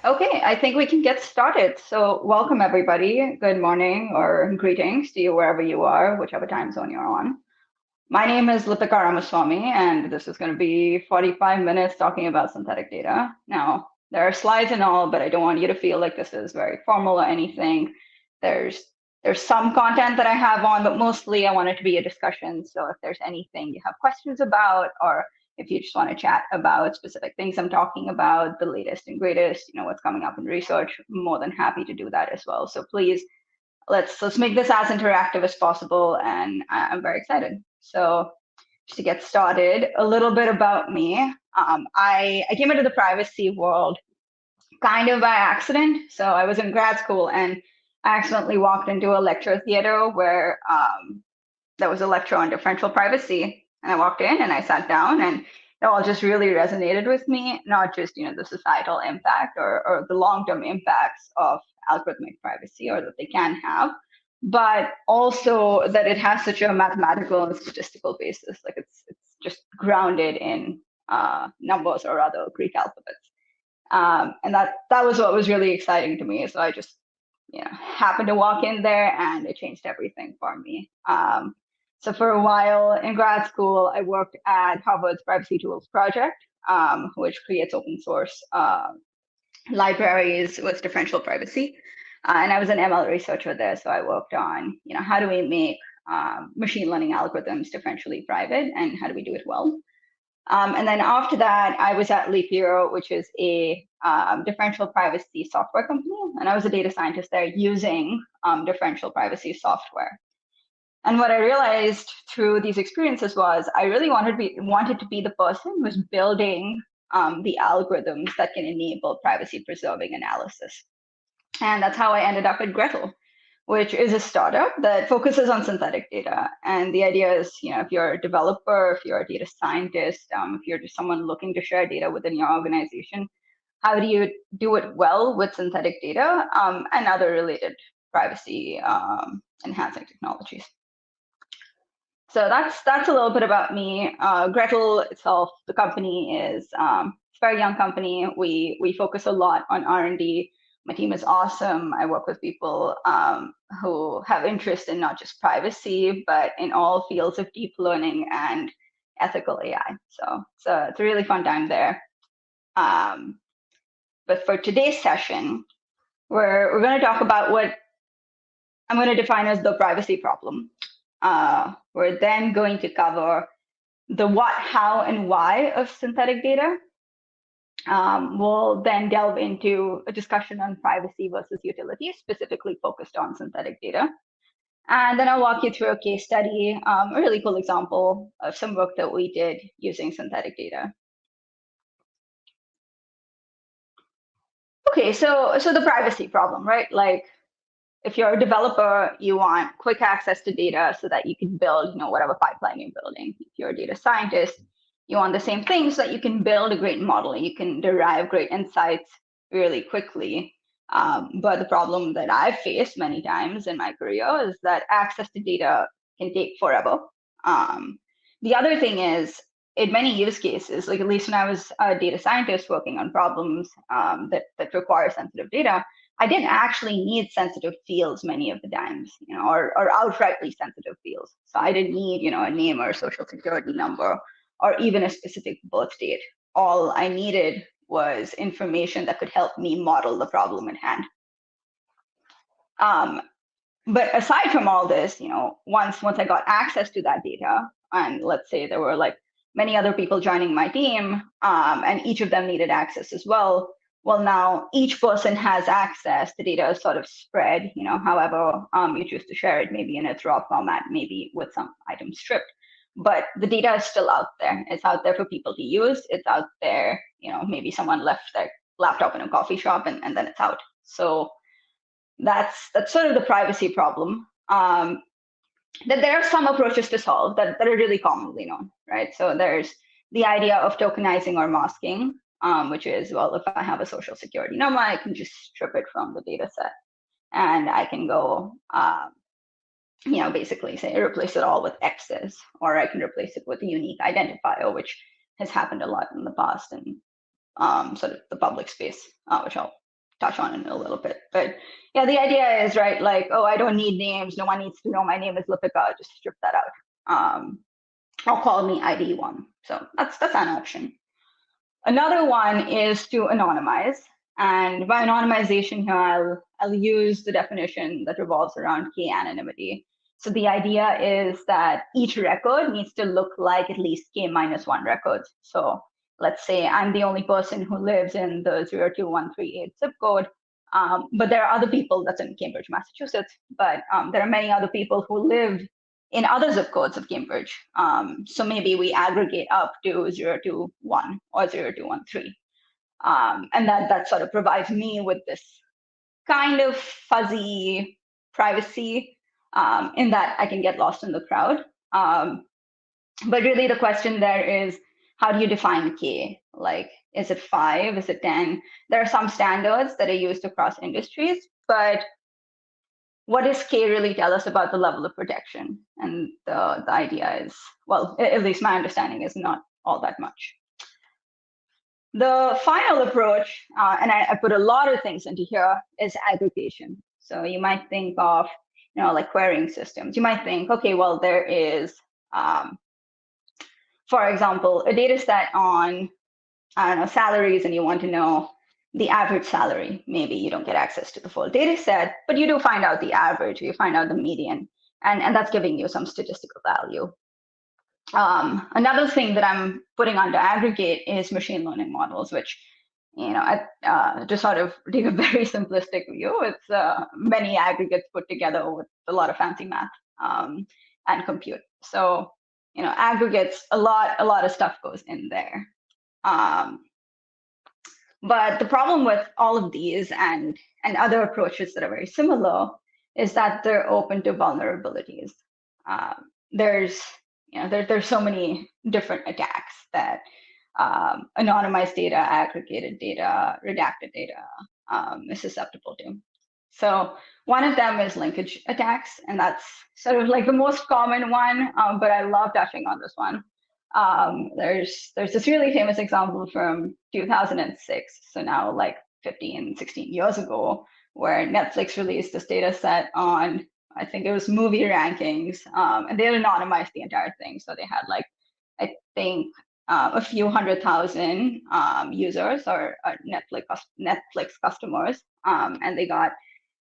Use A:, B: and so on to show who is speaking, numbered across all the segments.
A: Okay, I think we can get started. So welcome everybody. Good morning or greetings to you wherever you are, whichever time zone you're on. My name is Lipika Ramaswamy, and this is going to be 45 minutes talking about synthetic data. Now, there are slides and all, but I don't want you to feel like this is very formal or anything. There's some content that I have on, but mostly I want it to be a discussion. So if there's anything you have questions about, or if you just want to chat about specific things I'm talking about, the latest and greatest, what's coming up in research, I'm more than happy to do that as well. So please, let's make this as interactive as possible, and I'm very excited. So just to get started, a little bit about me. I came into the privacy world kind of by accident. So I was in grad school and I accidentally walked into a lecture theater where there was a lecture on differential privacy. And I walked in and I sat down, and it all just really resonated with me, not just the societal impact or the long-term impacts of algorithmic privacy, or that they can have, but also that it has such a mathematical and statistical basis. Like it's just grounded in numbers or other Greek alphabets. And that was what was really exciting to me. So I just happened to walk in there, and it changed everything for me. So for a while in grad school, I worked at Harvard's Privacy Tools Project, which creates open source libraries with differential privacy. And I was an ML researcher there, so I worked on, how do we make machine learning algorithms differentially private, and how do we do it well? And then after that, I was at Lipika, which is a differential privacy software company, and I was a data scientist there using differential privacy software. And what I realized through these experiences was I really wanted to be the person who's building the algorithms that can enable privacy preserving analysis. And that's how I ended up at Gretel, which is a startup that focuses on synthetic data. And the idea is, if you're a developer, if you're a data scientist, if you're just someone looking to share data within your organization, how do you do it well with synthetic data and other related privacy enhancing technologies? So that's a little bit about me. Gretel itself, the company is it's a very young company. We focus a lot on R&D. My team is awesome. I work with people who have interest in not just privacy, but in all fields of deep learning and ethical AI. So it's a really fun time there. But for today's session, we're going to talk about what I'm going to define as the privacy problem. We're then going to cover the what, how, and why of synthetic data. We'll then delve into a discussion on privacy versus utility, specifically focused on synthetic data. And then I'll walk you through a case study, a really cool example of some work that we did using synthetic data. Okay, so the privacy problem, right? Like, if you're a developer, you want quick access to data so that you can build, whatever pipeline you're building. If you're a data scientist, you want the same thing so that you can build a great model. You can derive great insights really quickly. But the problem that I've faced many times in my career is that access to data can take forever. The other thing is, in many use cases, like at least when I was a data scientist working on problems that require sensitive data, I didn't actually need sensitive fields many of the times, or outrightly sensitive fields. So I didn't need, a name or a social security number or even a specific birth date. All I needed was information that could help me model the problem at hand. But aside from all this, once I got access to that data, and let's say there were like many other people joining my team, and each of them needed access as well. Well, now each person has access. The data is sort of spread, however you choose to share it, maybe in a TROPT format, maybe with some items stripped. But the data is still out there. It's out there for people to use. It's out there, maybe someone left their laptop in a coffee shop and then it's out. So that's sort of the privacy problem. That there are some approaches to solve that are really commonly known, right? So there's the idea of tokenizing or masking, which is, well, if I have a social security number, I can just strip it from the data set. And I can go, basically say replace it all with X's, or I can replace it with a unique identifier, which has happened a lot in the past in sort of the public space, which I'll touch on in a little bit. But yeah, the idea is, right, like, oh, I don't need names. No one needs to know my name is Lipika. Just strip that out. Or call me ID1. So that's an option. Another one is to anonymize. And by anonymization here, I'll use the definition that revolves around key anonymity. So the idea is that each record needs to look like at least k-1 records. So let's say I'm the only person who lives in the 02138 zip code, but there are other people, that's in Cambridge, Massachusetts, but there are many other people who live in other zip codes of Cambridge. So maybe we aggregate up to 021 or 0213. And that sort of provides me with this kind of fuzzy privacy in that I can get lost in the crowd. But really the question there is, how do you define K? Like, is it 5? Is it 10? There are some standards that are used across industries, but what does K really tell us about the level of protection? And the idea is, well, at least my understanding is not all that much. The final approach, and I put a lot of things into here, is aggregation. So you might think of, like querying systems. You might think, okay, well, there is, for example, a data set on, I don't know, salaries, and you want to know the average salary. Maybe you don't get access to the full data set, but you do find out the average, you find out the median, and that's giving you some statistical value. Another thing that I'm putting under aggregate is machine learning models, which, to sort of take a very simplistic view, it's many aggregates put together with a lot of fancy math and compute. So, aggregates, a lot of stuff goes in there. But the problem with all of these and other approaches that are very similar is that they're open to vulnerabilities. There's so many different attacks that anonymized data, aggregated data, redacted data is susceptible to. So one of them is linkage attacks, and that's sort of like the most common one, but I love touching on this one. There's this really famous example from 2006, so now like 15, 16 years ago, where Netflix released this data set on, I think it was movie rankings, and they anonymized the entire thing. So they had like, I think, a few 100,000 users or Netflix customers, and they got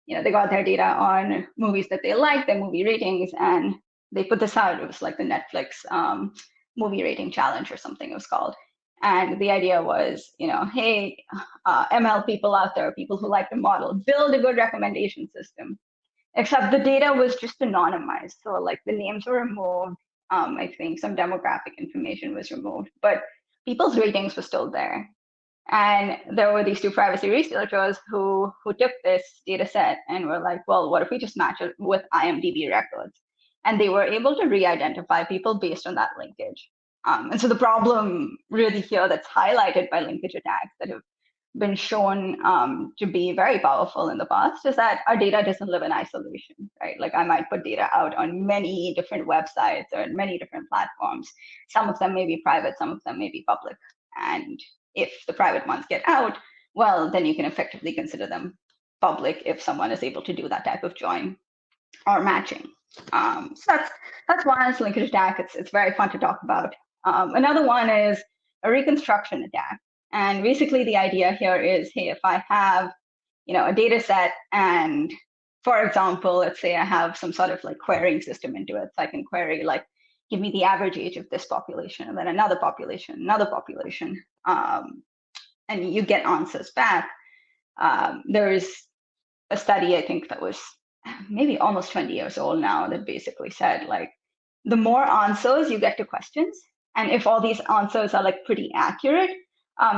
A: their data on movies that they liked, their movie ratings, and they put this out. It was like the Netflix movie rating challenge or something it was called. And the idea was, hey, ML people out there, people who like the model, build a good recommendation system. Except the data was just anonymized. So like the names were removed. I think some demographic information was removed, but people's ratings were still there. And there were these two privacy researchers who took this data set and were like, well, what if we just match it with IMDb records? And they were able to re-identify people based on that linkage. And so the problem really here that's highlighted by linkage attacks that have been shown to be very powerful in the past is that our data doesn't live in isolation, right? Like I might put data out on many different websites or many different platforms. Some of them may be private, some of them may be public. And if the private ones get out, well, then you can effectively consider them public if someone is able to do that type of join or matching. So that's one is linkage attack. It's very fun to talk about. Another one is a reconstruction attack. And basically the idea here is, hey, if I have, a data set and, for example, let's say I have some sort of like querying system into it. So I can query like, give me the average age of this population, and then another population, and you get answers back. There is a study, I think, that was maybe almost 20 years old now that basically said like, the more answers you get to questions, and if all these answers are like pretty accurate,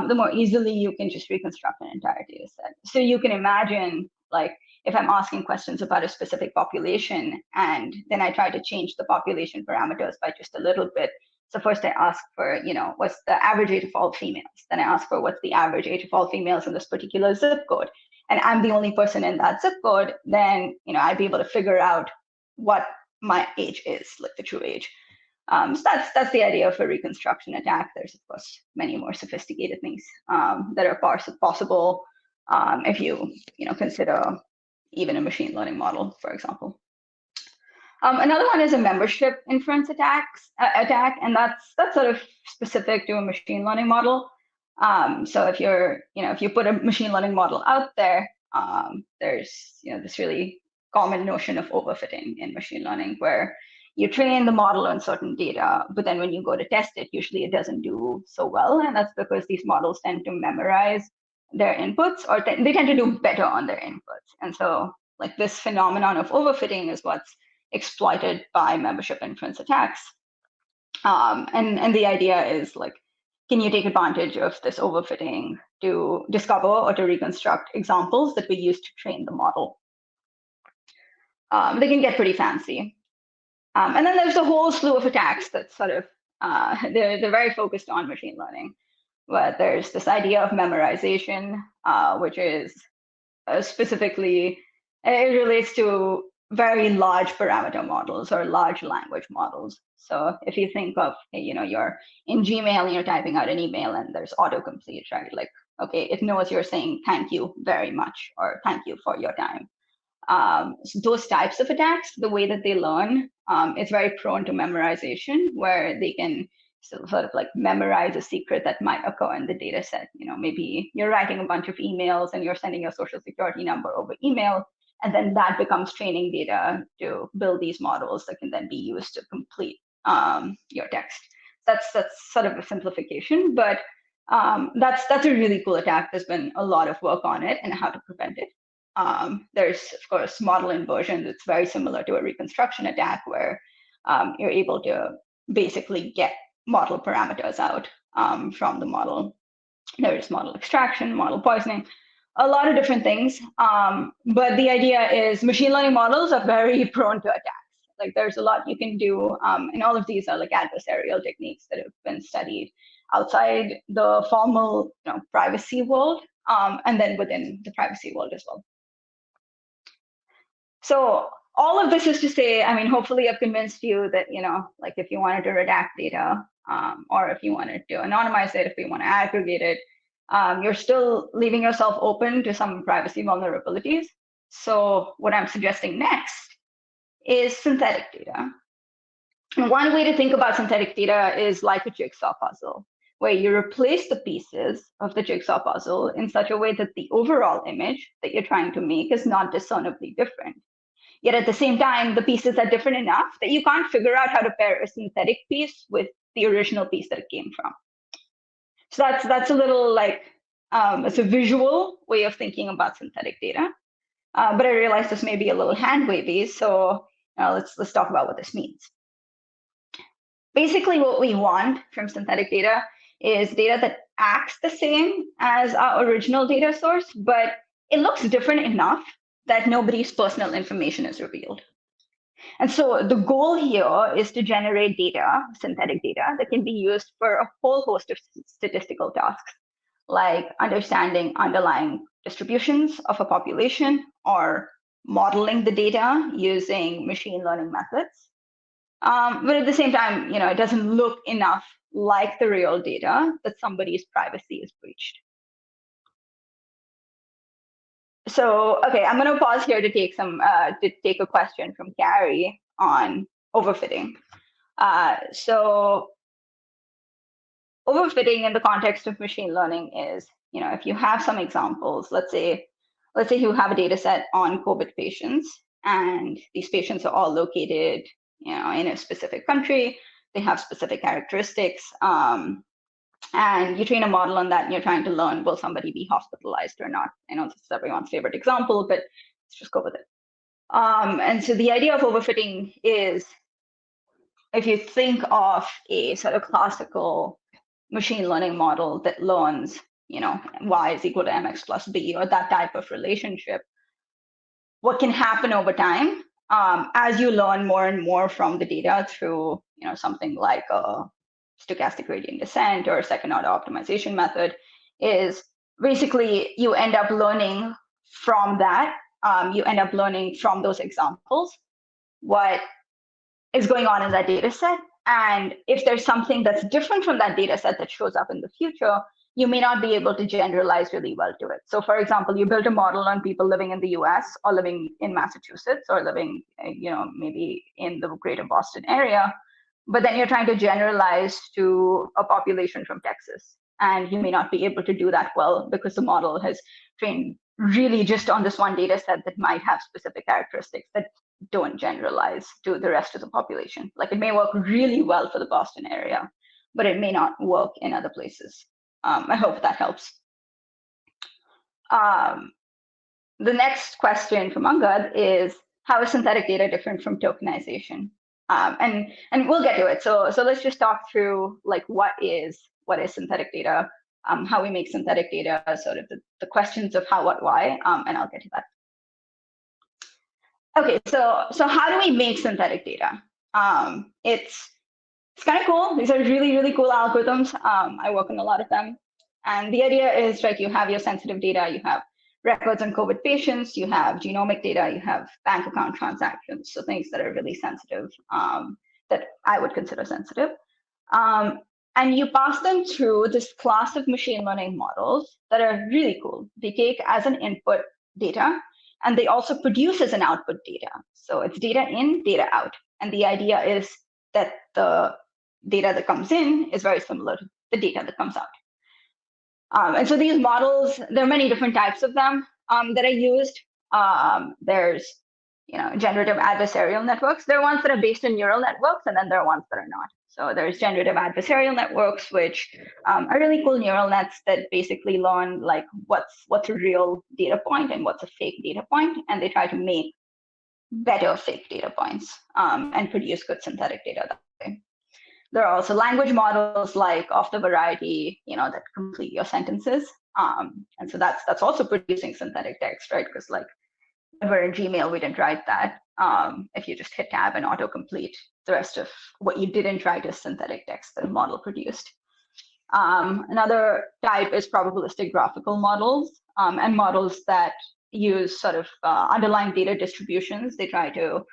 A: the more easily you can just reconstruct an entire data set. So you can imagine, like, if I'm asking questions about a specific population, and then I try to change the population parameters by just a little bit. So first I ask for, what's the average age of all females? Then I ask for what's the average age of all females in this particular zip code. And I'm the only person in that zip code, then, I'd be able to figure out what my age is, like the true age. So that's the idea of a reconstruction attack. There's, of course, many more sophisticated things that are possible. if you consider even a machine learning model, for example. Another one is a membership inference attack, and that's sort of specific to a machine learning model. So if if you put a machine learning model out there, there's this really common notion of overfitting in machine learning, where you train the model on certain data, but then when you go to test it, usually it doesn't do so well, and that's because these models tend to memorize their inputs, or they tend to do better on their inputs, and so like this phenomenon of overfitting is what's exploited by membership inference attacks. And the idea is like, can you take advantage of this overfitting to discover or to reconstruct examples that we use to train the model? They can get pretty fancy. And then there's a whole slew of attacks that sort of, they're very focused on machine learning. But there's this idea of memorization, which is specifically, it relates to very large parameter models or large language models. So if you think of, you're in Gmail and you're typing out an email and there's autocomplete, right? Like, okay, it knows you're saying thank you very much or thank you for your time. So those types of attacks, the way that they learn, it's very prone to memorization, where they can sort of like memorize a secret that might occur in the data set. Maybe you're writing a bunch of emails and you're sending your social security number over email, and then that becomes training data to build these models that can then be used to complete your text. That's sort of a simplification, but that's a really cool attack. There's been a lot of work on it and how to prevent it. There's, of course, model inversion that's very similar to a reconstruction attack, where you're able to basically get model parameters out from the model. There's model extraction, model poisoning, a lot of different things. But the idea is machine learning models are very prone to attacks. Like there's a lot you can do, and all of these are like adversarial techniques that have been studied outside the formal privacy world, and then within the privacy world as well. So all of this is to say, I mean, hopefully I've convinced you that, like if you wanted to redact data, or if you wanted to anonymize it, if you want to aggregate it, you're still leaving yourself open to some privacy vulnerabilities. So what I'm suggesting next is synthetic data. And one way to think about synthetic data is like a jigsaw puzzle, where you replace the pieces of the jigsaw puzzle in such a way that the overall image that you're trying to make is not discernibly different. Yet at the same time, the pieces are different enough that you can't figure out how to pair a synthetic piece with the original piece that it came from. So that's a little like, it's a visual way of thinking about synthetic data. But I realize this may be a little hand wavy, so let's talk about what this means. Basically, what we want from synthetic data is data that acts the same as our original data source, but it looks different enough that nobody's personal information is revealed. And so the goal here is to generate data, synthetic data, that can be used for a whole host of statistical tasks, like understanding underlying distributions of a population or modeling the data using machine learning methods. But at the same time, it doesn't look enough like the real data that somebody's privacy is breached. So, okay, I'm going to pause here to take a question from Gary on overfitting. So overfitting in the context of machine learning is, if you have some examples, let's say you have a data set on COVID patients, and these patients are all located, in a specific country. They have specific characteristics, and you train a model on that, and you're trying to learn, will somebody be hospitalized or not? I know this is everyone's favorite example, but let's just go with it. And so the idea of overfitting is, if you think of a sort of classical machine learning model that learns, y is equal to mx plus b, or that type of relationship, what can happen over time as you learn more and more from the data through, something like a stochastic gradient descent or a second order optimization method, is basically you end up learning from that. You end up learning from those examples what is going on in that data set. And if there's something that's different from that data set that shows up in the future, you may not be able to generalize really well to it. So for example, you built a model on people living in the US or living in Massachusetts or living, maybe in the greater Boston area, but then you're trying to generalize to a population from Texas. And you may not be able to do that well because the model has trained really just on this one data set that might have specific characteristics that don't generalize to the rest of the population. Like it may work really well for the Boston area, but it may not work in other places. I hope that helps. The next question from Angad is, how is synthetic data different from tokenization? And we'll get to it. So let's just talk through like what is synthetic data, how we make synthetic data, sort of the questions of how, what, why, and I'll get to that. Okay, so how do we make synthetic data? It's kind of cool. These are really, really cool algorithms. I work on a lot of them. And the idea is, right, you have your sensitive data, you have records on COVID patients, you have genomic data, you have bank account transactions, so things that are really sensitive, that I would consider sensitive. And you pass them through this class of machine learning models that are really cool. They take as an input data, and they also produce as an output data. So it's data in, data out. And the idea is that the data that comes in is very similar to the data that comes out. And so these models, there are many different types of them that are used. There's, generative adversarial networks. There are ones that are based on neural networks, and then there are ones that are not. So there's generative adversarial networks, which are really cool neural nets that basically learn like what's a real data point and what's a fake data point, and they try to make better fake data points and produce good synthetic data that way. There are also language models like of the variety, that complete your sentences. And so that's also producing synthetic text, right? Because like when we're in Gmail, we didn't write that. If you just hit tab and autocomplete, the rest of what you didn't write is synthetic text that the model produced. Another type is probabilistic graphical models, and models that use sort of underlying data distributions. They try to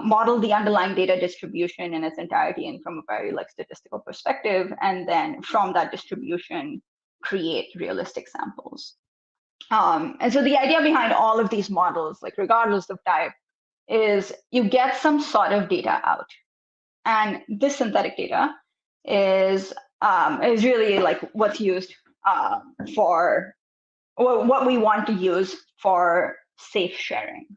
A: model the underlying data distribution in its entirety and from a very like statistical perspective, and then from that distribution create realistic samples. And so the idea behind all of these models, like regardless of type, is you get some sort of data out, and this synthetic data is really like what's used for, or what we want to use for safe sharing.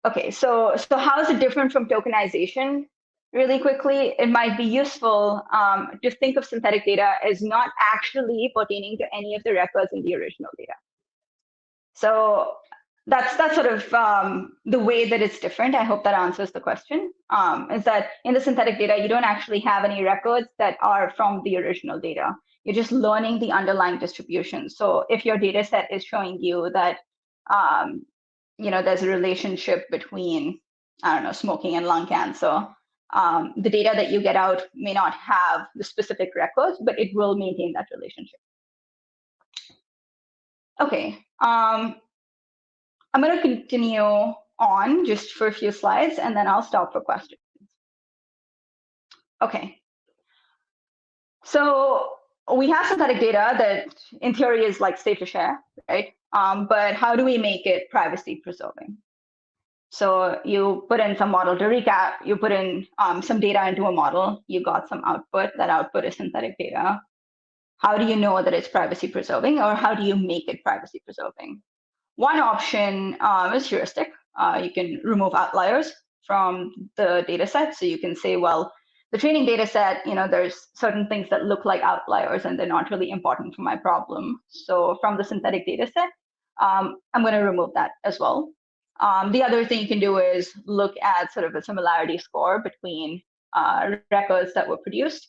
A: Okay, so how is it different from tokenization? Really quickly, it might be useful to think of synthetic data as not actually pertaining to any of the records in the original data. So that's sort of the way that it's different. I hope that answers the question, is that in the synthetic data, you don't actually have any records that are from the original data. You're just learning the underlying distribution. So if your data set is showing you that there's a relationship between, I don't know, smoking and lung cancer, the data that you get out may not have the specific records, but it will maintain that relationship. Okay, I'm going to continue on just for a few slides, and then I'll stop for questions. Okay, so we have synthetic data that in theory is like safe to share, right? But how do we make it privacy preserving? So you put in some model. To recap, you put in some data into a model, you got some output. That output is synthetic data. How do you know that it's privacy preserving, or how do you make it privacy preserving? One option is heuristic. You can remove outliers from the data set. So you can say, well, the training data set, there's certain things that look like outliers and they're not really important for my problem. So from the synthetic data set, I'm going to remove that as well. The other thing you can do is look at sort of a similarity score between records that were produced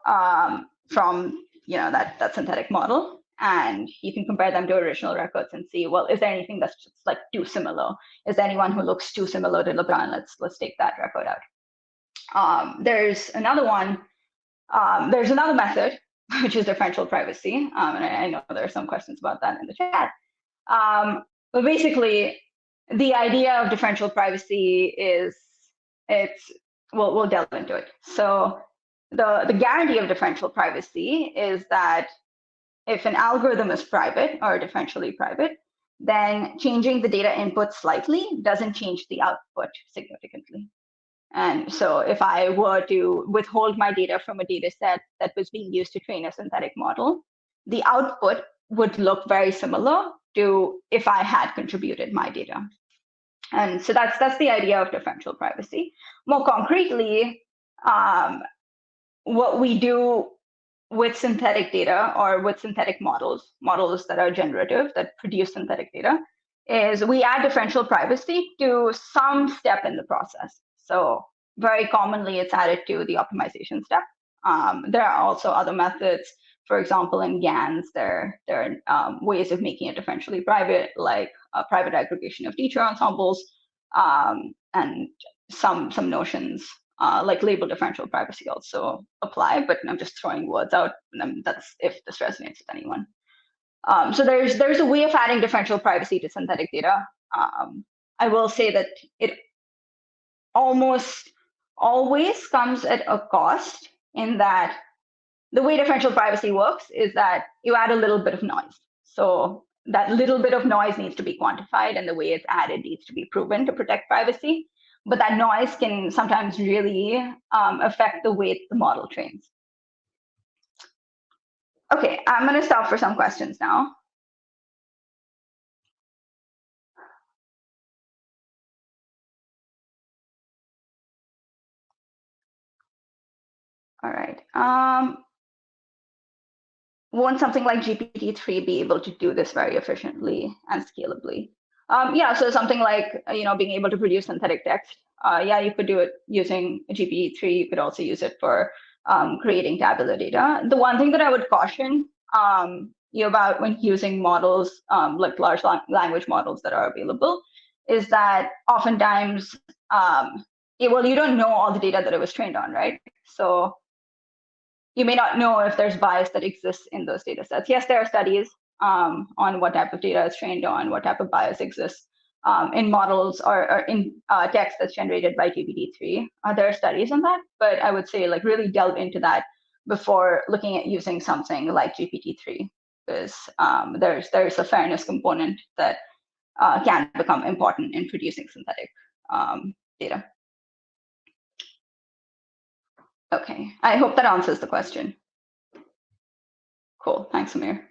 A: from that synthetic model, and you can compare them to original records and see, well, is there anything that's just like too similar? Is there anyone who looks too similar to LeBron? Let's take that record out. There's another one. There's another method, which is differential privacy, and I know there are some questions about that in the chat. But basically, the idea of differential privacy is we'll delve into it. So the guarantee of differential privacy is that if an algorithm is private or differentially private, then changing the data input slightly doesn't change the output significantly. And so if I were to withhold my data from a data set that was being used to train a synthetic model, the output would look very similar to if I had contributed my data. And so that's the idea of differential privacy. More concretely, what we do with synthetic data or with synthetic models that are generative, that produce synthetic data, is we add differential privacy to some step in the process. So very commonly, it's added to the optimization step. There are also other methods. For example, in GANs, there are ways of making it differentially private, like private aggregation of teacher ensembles, and some notions like label differential privacy also apply, but I'm just throwing words out. And that's if this resonates with anyone. So there's a way of adding differential privacy to synthetic data. I will say that it almost always comes at a cost, in that the way differential privacy works is that you add a little bit of noise. So that little bit of noise needs to be quantified, and the way it's added needs to be proven to protect privacy. But that noise can sometimes really affect the way the model trains. Okay, I'm going to stop for some questions now. All right. Won't something like GPT-3 be able to do this very efficiently and scalably? Yeah, so something like being able to produce synthetic text. Yeah, you could do it using GPT-3. You could also use it for creating tabular data. The one thing that I would caution you about when using models like large language models that are available is that oftentimes, well, you don't know all the data that it was trained on, right? So you may not know if there's bias that exists in those data sets. Yes, there are studies on what type of data is trained on, what type of bias exists in models or in text that's generated by GPT-3. There are studies on that, but I would say like really delve into that before looking at using something like GPT-3, because there's a fairness component that can become important in producing synthetic data. Okay, I hope that answers the question. Cool, thanks, Amir.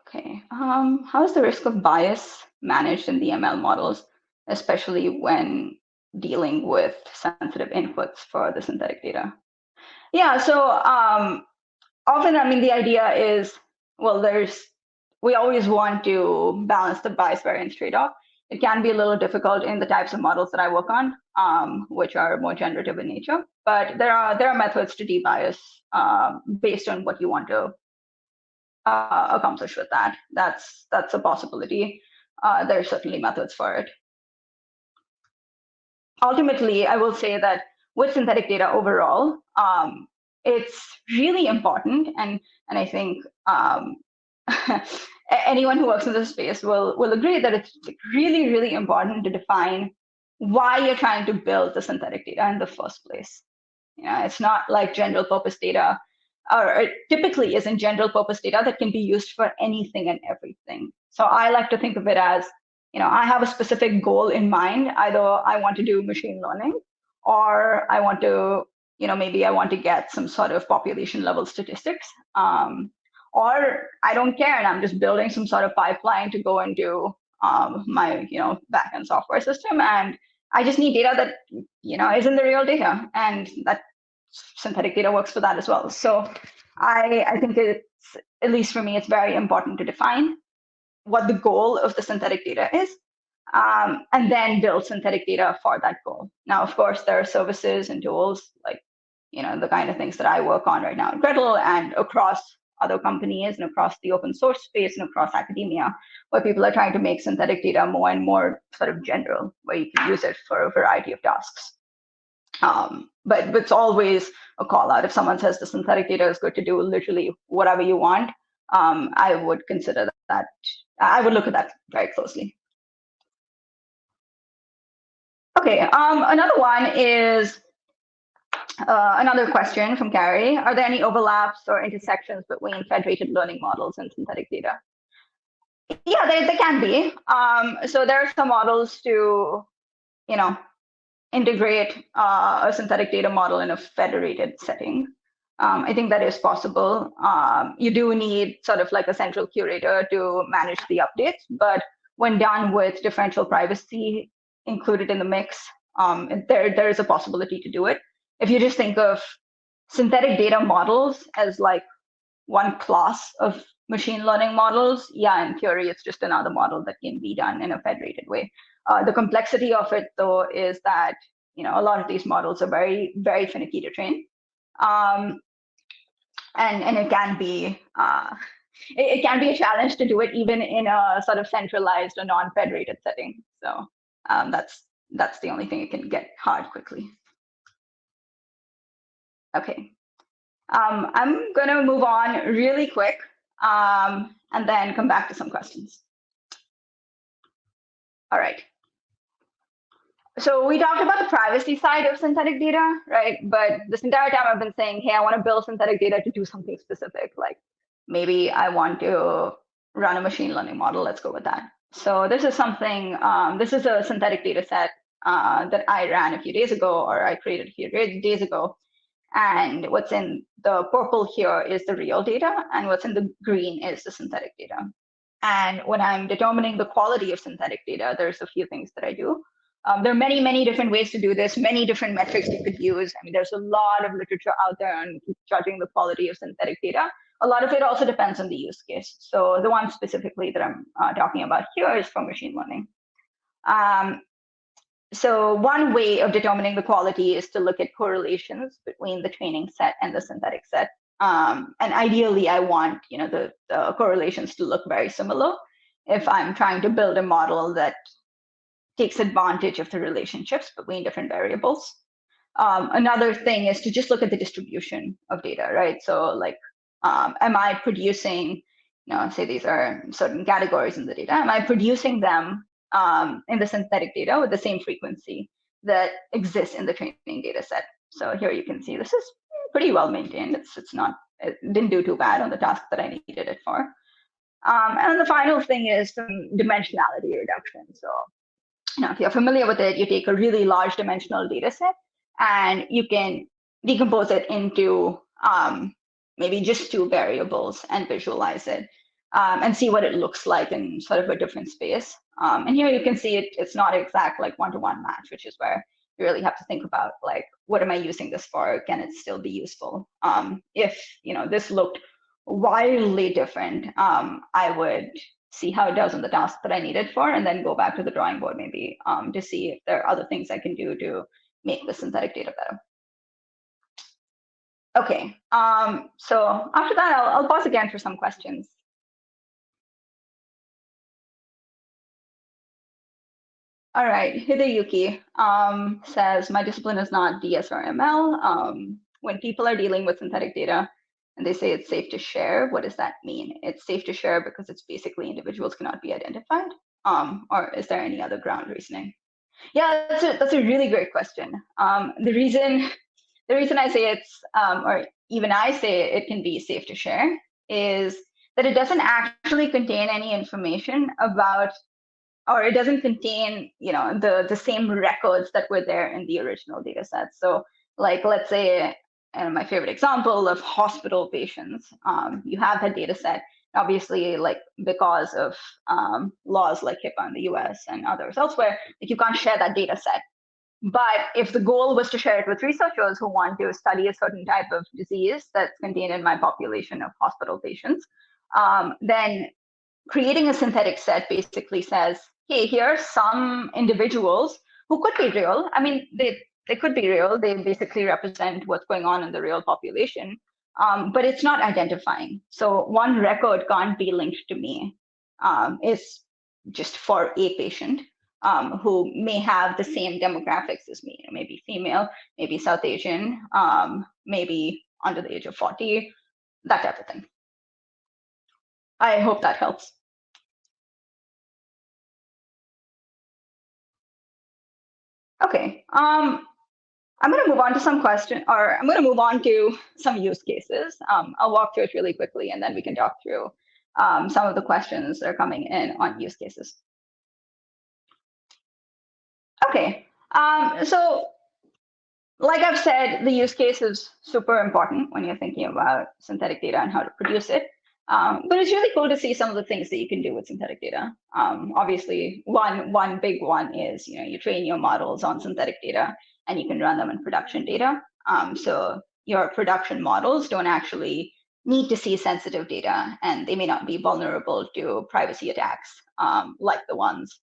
A: Okay, how is the risk of bias managed in the ML models, especially when dealing with sensitive inputs for the synthetic data? Yeah, so often, I mean, the idea is, well, we always want to balance the bias variance trade-off. It can be a little difficult in the types of models that I work on, which are more generative in nature. But there are methods to debias based on what you want to accomplish with that. That's a possibility. There are certainly methods for it. Ultimately, I will say that with synthetic data overall, it's really important, and I think anyone who works in this space will agree that it's really, really important to define why you're trying to build the synthetic data in the first place. It's not like general purpose data, or it typically isn't general purpose data that can be used for anything and everything. So I like to think of it as, I have a specific goal in mind. Either I want to do machine learning, or I want to, maybe I want to get some sort of population level statistics, or I don't care and I'm just building some sort of pipeline to go and do my, backend software system, and I just need data that, isn't the real data, and that synthetic data works for that as well. So I think it's, at least for me, it's very important to define what the goal of the synthetic data is, and then build synthetic data for that goal. Now, of course, there are services and tools like, the kind of things that I work on right now at Gretel and across other companies and across the open source space and across academia, where people are trying to make synthetic data more and more sort of general, where you can use it for a variety of tasks. But it's always a call out. If someone says the synthetic data is good to do literally whatever you want, I would consider that. I would look at that very closely. Okay, another one is Another question from Carrie: are there any overlaps or intersections between federated learning models and synthetic data? Yeah, they can be. So there are some models to, integrate a synthetic data model in a federated setting. I think that is possible. You do need sort of like a central curator to manage the updates, but when done with differential privacy included in the mix, there is a possibility to do it. If you just think of synthetic data models as like one class of machine learning models, yeah, in theory, it's just another model that can be done in a federated way. The complexity of it, though, is that a lot of these models are very, very finicky to train, and it can be it can be a challenge to do it even in a sort of centralized or non-federated setting. So that's the only thing it can get hard quickly. Okay. I'm going to move on really quick and then come back to some questions. All right. So we talked about the privacy side of synthetic data, right? But this entire time I've been saying, hey, I want to build synthetic data to do something specific. Like maybe I want to run a machine learning model. Let's go with that. So this is something, this is a synthetic data set that I ran a few days ago, or I created a few days ago. And what's in the purple here is the real data, and what's in the green is the synthetic data. And when I'm determining the quality of synthetic data, there's a few things that I do. There are many, many different ways to do this, many different metrics you could use. I mean, there's a lot of literature out there on judging the quality of synthetic data. A lot of it also depends on the use case. So the one specifically that I'm talking about here is for machine learning. So one way of determining the quality is to look at correlations between the training set and the synthetic set. And ideally, I want the correlations to look very similar if I'm trying to build a model that takes advantage of the relationships between different variables. Another thing is to just look at the distribution of data, right? So like, am I producing, say these are certain categories in the data, am I producing them in the synthetic data with the same frequency that exists in the training data set? So here you can see this is pretty well maintained. It didn't do too bad on the task that I needed it for. And the final thing is some dimensionality reduction. So if you're familiar with it, you take a really large dimensional data set and you can decompose it into maybe just two variables and visualize it and see what it looks like in sort of a different space. And here you can see it's not exact like one-to-one match, which is where you really have to think about like, what am I using this for? Can it still be useful? If this looked wildly different, I would see how it does on the task that I need it for, and then go back to the drawing board maybe to see if there are other things I can do to make the synthetic data better. Okay, so after that, I'll pause again for some questions. All right, Hideyuki says, my discipline is not DS or ML. When people are dealing with synthetic data and they say it's safe to share, what does that mean? It's safe to share because it's basically individuals cannot be identified, or is there any other ground reasoning? Yeah, that's a really great question. The reason I say it's, or even I say it can be safe to share, is that it doesn't actually contain any information about, or it doesn't contain, the same records that were there in the original data set. So like, let's say, my favorite example of hospital patients, you have that data set, obviously, like because of laws like HIPAA in the US and others elsewhere, like you can't share that data set. But if the goal was to share it with researchers who want to study a certain type of disease that's contained in my population of hospital patients, then creating a synthetic set basically says, hey, here are some individuals who could be real. I mean, they could be real. They basically represent what's going on in the real population, but it's not identifying. So one record can't be linked to me. It's just for a patient who may have the same demographics as me, maybe female, maybe South Asian, maybe under the age of 40, that type of thing. I hope that helps. Okay. I'm going to move on to some I'm going to move on to some use cases. I'll walk through it really quickly, and then we can talk through some of the questions that are coming in on use cases. Okay, so like I've said, the use case is super important when you're thinking about synthetic data and how to produce it. But it's really cool to see some of the things that you can do with synthetic data. Obviously, one big one is you train your models on synthetic data, and you can run them in production data. So your production models don't actually need to see sensitive data, and they may not be vulnerable to privacy attacks like the ones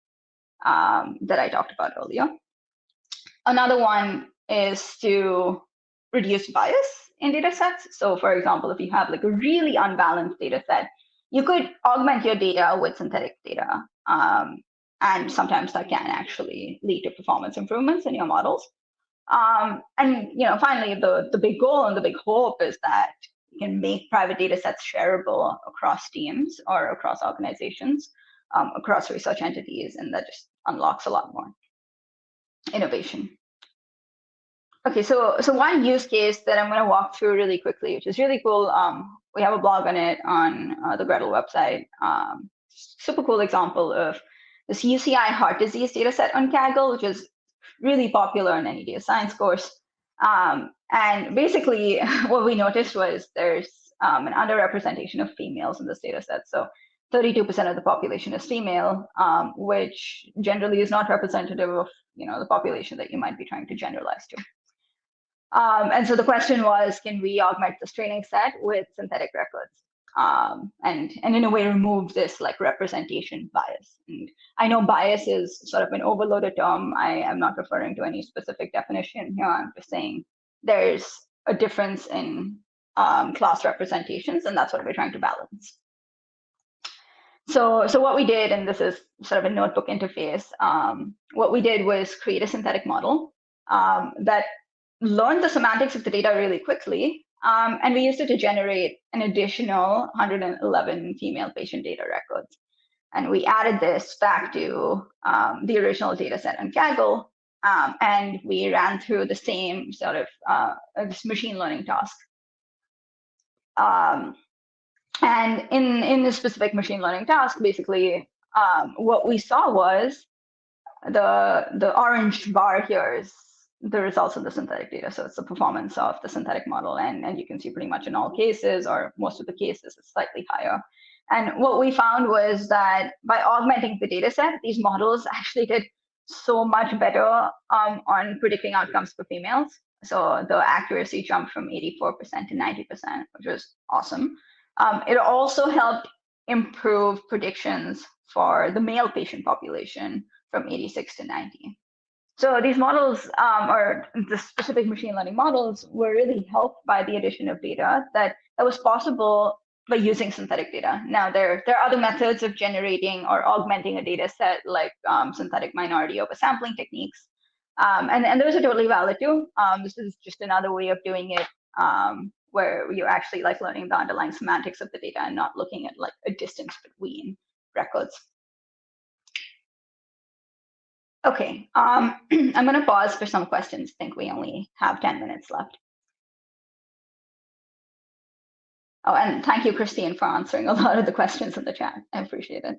A: that I talked about earlier. Another one is to reduce bias in data sets. So for example, if you have like a really unbalanced data set, you could augment your data with synthetic data. And sometimes that can actually lead to performance improvements in your models. And finally, the big goal and the big hope is that you can make private data sets shareable across teams or across organizations, across research entities, and that just unlocks a lot more innovation. Okay, so one use case that I'm going to walk through really quickly, which is really cool. We have a blog on it on the Gretel website. Super cool example of this UCI heart disease data set on Kaggle, which is really popular in any data science course. And basically, what we noticed was there's an underrepresentation of females in this data set. So 32% of the population is female, which generally is not representative of the population that you might be trying to generalize to. And so the question was, can we augment this training set with synthetic records? And in a way remove this like representation bias. And I know bias is sort of an overloaded term. I am not referring to any specific definition here. I'm just saying there's a difference in class representations, and that's what we're trying to balance. So what we did, and this is sort of a notebook interface, what we did was create a synthetic model that learned the semantics of the data really quickly, and we used it to generate an additional 111 female patient data records. And we added this back to the original data set on Kaggle, and we ran through the same sort of this machine learning task. And in this specific machine learning task, basically, what we saw was the orange bar here is the results of the synthetic data. So it's the performance of the synthetic model. And you can see pretty much in all cases, or most of the cases, it's slightly higher. And what we found was that by augmenting the data set, these models actually did so much better on predicting outcomes for females. So the accuracy jumped from 84% to 90%, which was awesome. It also helped improve predictions for the male patient population from 86 to 90. So these models, or the specific machine learning models, were really helped by the addition of data that was possible by using synthetic data. Now, there are other methods of generating or augmenting a data set, like synthetic minority oversampling techniques. And those are totally valid too. This is just another way of doing it, where you're actually like learning the underlying semantics of the data and not looking at like a distance between records. Okay, I'm going to pause for some questions. I think we only have 10 minutes left. Oh, and thank you, Christine, for answering a lot of the questions in the chat. I appreciate it.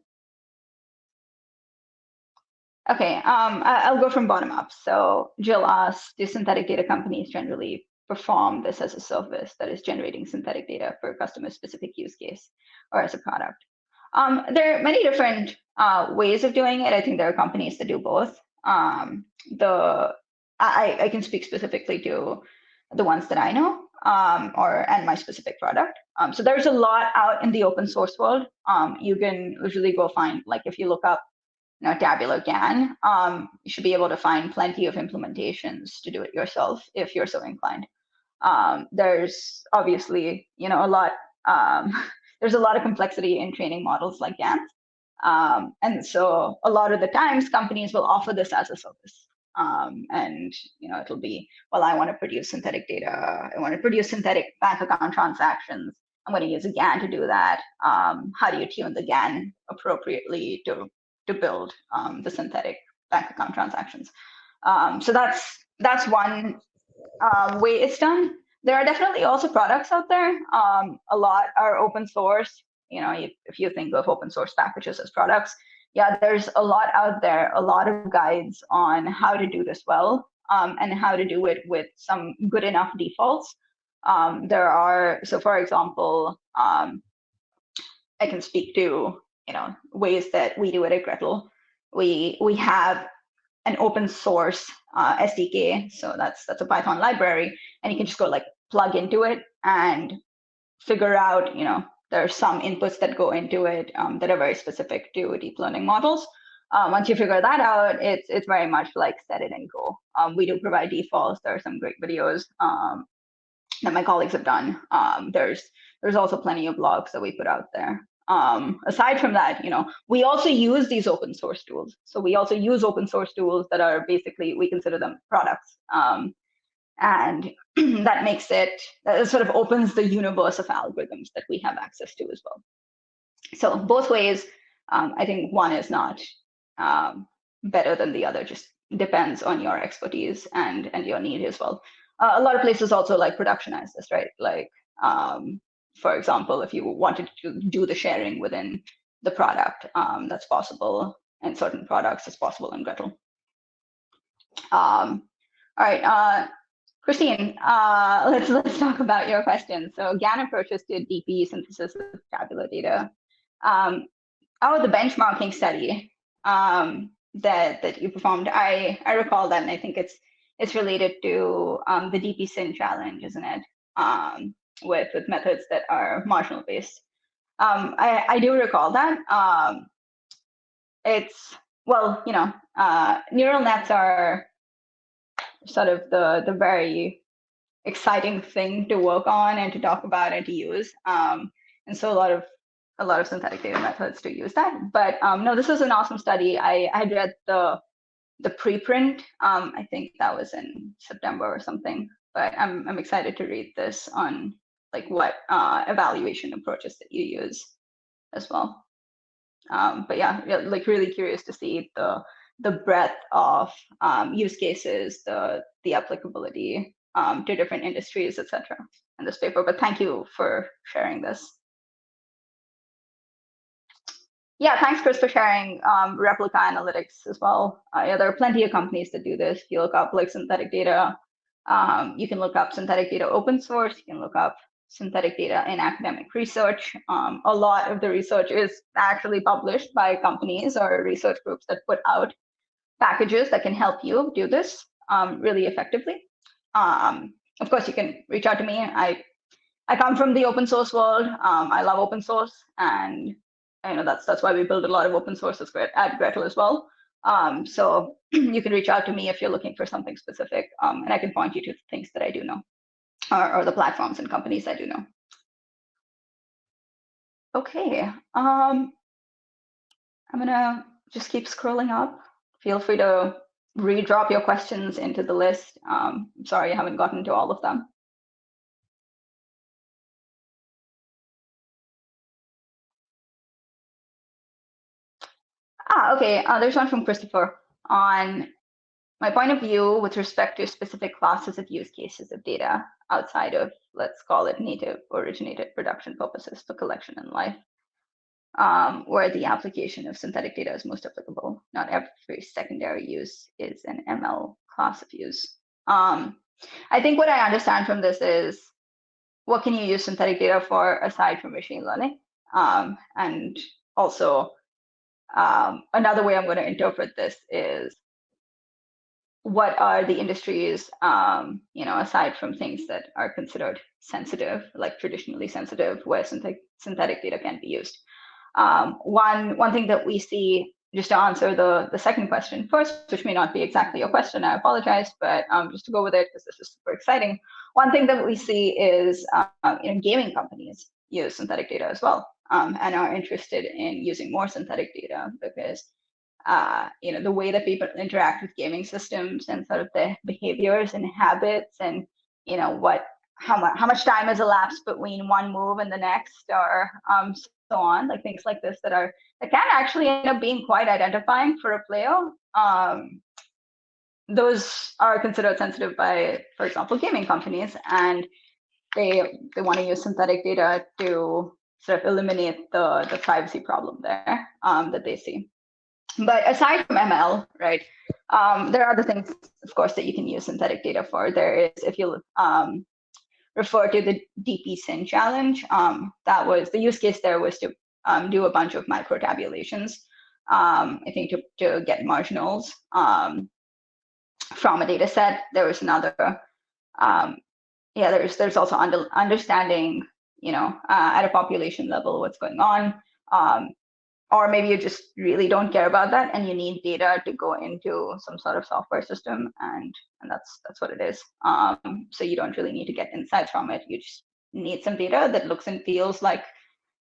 A: Okay, I'll go from bottom up. So Jill asked, do synthetic data companies generally perform this as a service that is generating synthetic data for a customer-specific use case or as a product? There are many different ways of doing it. I think there are companies that do both. I can speak specifically to the ones that I know, and my specific product. So there's a lot out in the open source world. You can usually go find, like if you look up tabular GAN, you should be able to find plenty of implementations to do it yourself if you're so inclined. There's obviously a lot. There's a lot of complexity in training models like GAN, and so a lot of the times companies will offer this as a service. And it'll be, well, I want to produce synthetic data. I want to produce synthetic bank account transactions. I'm going to use a GAN to do that. How do you tune the GAN appropriately to build the synthetic bank account transactions? So that's one way it's done. There are definitely also products out there. A lot are open source. If you think of open source packages as products, yeah, there's a lot out there, a lot of guides on how to do this well, and how to do it with some good enough defaults. So for example, I can speak to ways that we do it at Gretel. We have an open source SDK, so that's a Python library, and you can just go like plug into it and figure out, there are some inputs that go into it that are very specific to deep learning models. Once you figure that out, it's very much like set it and go. We do provide defaults. There are some great videos that my colleagues have done. There's also plenty of blogs that we put out there. Aside from that, we also use these open source tools. So we also use open source tools that are basically, we consider them products. And that sort of opens the universe of algorithms that we have access to as well. So both ways, I think one is not better than the other, just depends on your expertise and your need as well. A lot of places also like productionize this, right? Like, for example, if you wanted to do the sharing within the product, that's possible in certain products, it's possible in Gretel. All right, Christine, let's talk about your question. So GAN approaches to DP synthesis of tabular data. The benchmarking study that you performed, I recall that, and I think it's related to the DP Syn challenge, isn't it? With methods that are marginal based. I do recall that. Neural nets are sort of the very exciting thing to work on and to talk about and to use. And so a lot of synthetic data methods to use that. But no, this was an awesome study. I had read the preprint. I think that was in September or something. But I'm excited to read this on like what evaluation approaches that you use as well. But yeah, like really curious to see the breadth of use cases, the applicability to different industries, etc. in this paper. But thank you for sharing this. Yeah, thanks, Chris, for sharing replica analytics as well. Yeah, there are plenty of companies that do this. If you look up like synthetic data, you can look up synthetic data open source. You can look up synthetic data in academic research. A lot of the research is actually published by companies or research groups that put out packages that can help you do this really effectively. Of course, you can reach out to me. I come from the open source world. I love open source, and that's why we build a lot of open sources at Gretel as well. So you can reach out to me if you're looking for something specific, and I can point you to things that I do know, or the platforms and companies I do know. Okay, I'm gonna just keep scrolling up. Feel free to redrop your questions into the list. Sorry, I haven't gotten to all of them. Okay, there's one from Christopher on my point of view with respect to specific classes of use cases of data outside of, let's call it native originated production purposes for collection and life, where the application of synthetic data is most applicable. Not every secondary use is an ML class of use. I think what I understand from this is, what can you use synthetic data for aside from machine learning? And also, another way I'm going to interpret this is, what are the industries, aside from things that are considered sensitive, like traditionally sensitive, where synthetic data can be used? One thing that we see, just to answer the second question first, which may not be exactly your question, I apologize, but just to go with it, because this is super exciting. One thing that we see is gaming companies use synthetic data as well, and are interested in using more synthetic data because the way that people interact with gaming systems and sort of their behaviors and habits, and how much time has elapsed between one move and the next, or so on, like things like this that can actually end up being quite identifying for a player. those are considered sensitive by, for example, gaming companies, and they want to use synthetic data to sort of eliminate the privacy problem there that they see. But aside from ML, right, there are other things, of course, that you can use synthetic data for. There is, if you refer to the DPSyn challenge, that was the use case there was to do a bunch of micro tabulations, I think to get marginals from a data set. There was another, there's also understanding, at a population level what's going on. Or maybe you just really don't care about that and you need data to go into some sort of software system, and that's what it is. So you don't really need to get insights from it. You just need some data that looks and feels like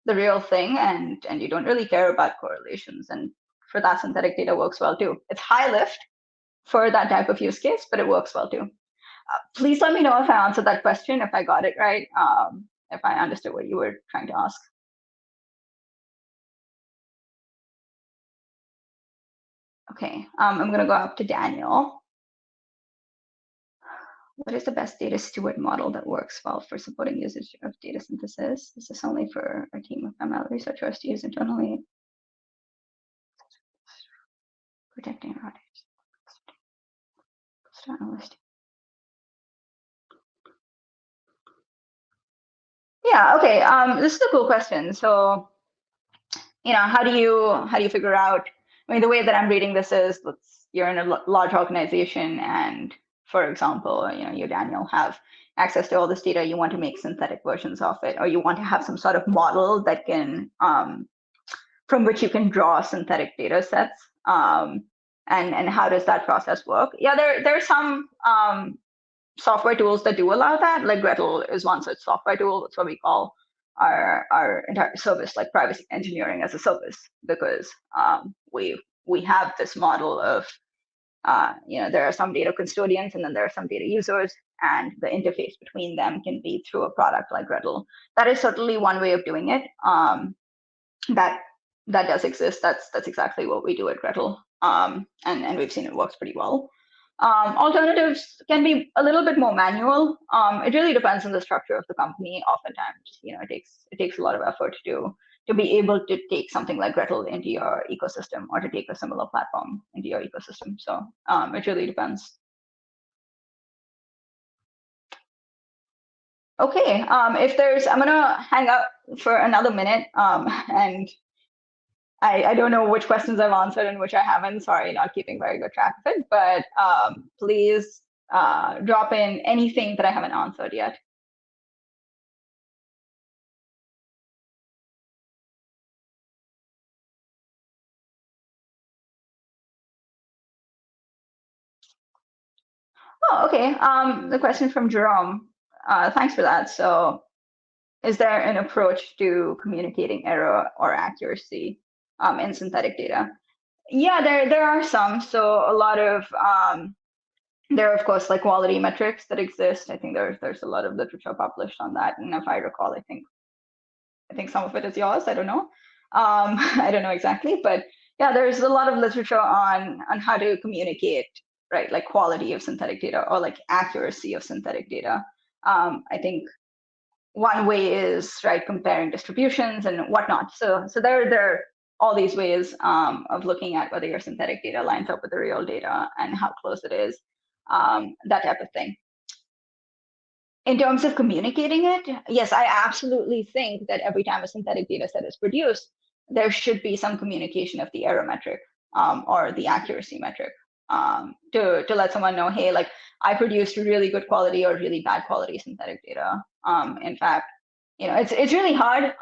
A: the real thing, and you don't really care about correlations. And for that, synthetic data works well too. It's high lift for that type of use case, but it works well too. Please let me know if I answered that question, if I got it right, if I understood what you were trying to ask. Okay, I'm going to go up to Daniel. What is the best data steward model that works well for supporting usage of data synthesis? Is this only for our team of ML researchers to use internally? Protecting our analyst. Yeah, okay. This is a cool question. So, how do you figure out? I mean, the way that I'm reading this is, you're in a large organization, and for example, you, Daniel, have access to all this data. You want to make synthetic versions of it, or you want to have some sort of model that can, from which you can draw synthetic data sets. And how does that process work? Yeah, there are some software tools that do allow that. Like Gretel is one such software tool. That's what we call our entire service, like privacy engineering as a service, because we have this model of there are some data custodians and then there are some data users, and the interface between them can be through a product like Gretel. That is certainly one way of doing it. That does exist. That's exactly what we do at Gretel, and we've seen it works pretty well. Alternatives can be a little bit more manual. It really depends on the structure of the company. Oftentimes, it takes a lot of effort to be able to take something like Gretel into your ecosystem, or to take a similar platform into your ecosystem. So it really depends. Okay, I'm gonna hang out for another minute, and I don't know which questions I've answered and which I haven't. Sorry, not keeping very good track of it, but please drop in anything that I haven't answered yet. Oh, okay. The question from Jerome. Thanks for that. So, is there an approach to communicating error or accuracy in synthetic data? Yeah, there are some. So a lot of there are, of course, like quality metrics that exist. I think there's a lot of literature published on that, and if I recall, I think some of it is yours. I don't know. I don't know exactly, but yeah, there's a lot of literature on how to communicate, right, like quality of synthetic data or like accuracy of synthetic data. I think one way is, right, comparing distributions and whatnot. So there are all these ways of looking at whether your synthetic data lines up with the real data and how close it is, that type of thing. In terms of communicating it, yes, I absolutely think that every time a synthetic data set is produced, there should be some communication of the error metric or the accuracy metric to let someone know, hey, like I produced really good quality or really bad quality synthetic data. In fact, it's really hard.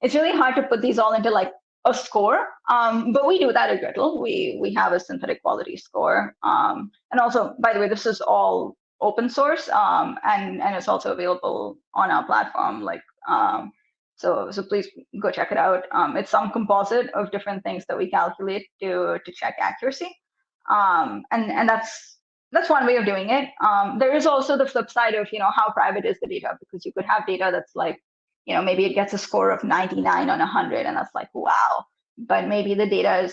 A: It's really hard to put these all into like a score, but we do that at Gretel. We have a synthetic quality score, and also, by the way, this is all open source, and it's also available on our platform. Like, so please go check it out. It's some composite of different things that we calculate to check accuracy, and that's one way of doing it. There is also the flip side of how private is the data, because you could have data that's like, maybe it gets a score of 99 on 100, and that's like, wow. But maybe the data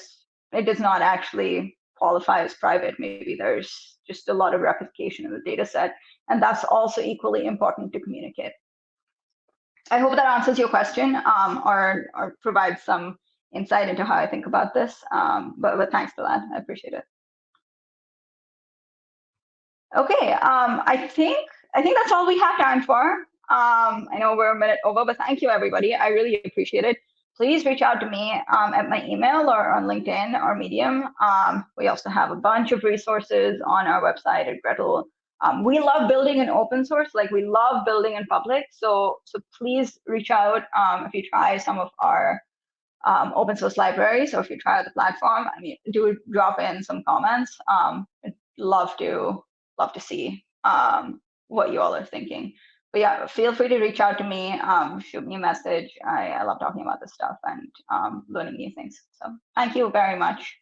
A: does not actually qualify as private. Maybe there's just a lot of replication in the data set, and that's also equally important to communicate. I hope that answers your question, or provides some insight into how I think about this. But thanks for that. I appreciate it. Okay, I think that's all we have time for. I know we're a minute over, but thank you, everybody. I really appreciate it. Please reach out to me at my email or on LinkedIn or Medium. We also have a bunch of resources on our website at Gretel. We love building in open source, like we love building in public. So please reach out if you try some of our open source libraries, or if you try out the platform. I mean, do drop in some comments. I'd love to see what you all are thinking. But yeah, feel free to reach out to me, shoot me a message. I love talking about this stuff and learning new things. So thank you very much.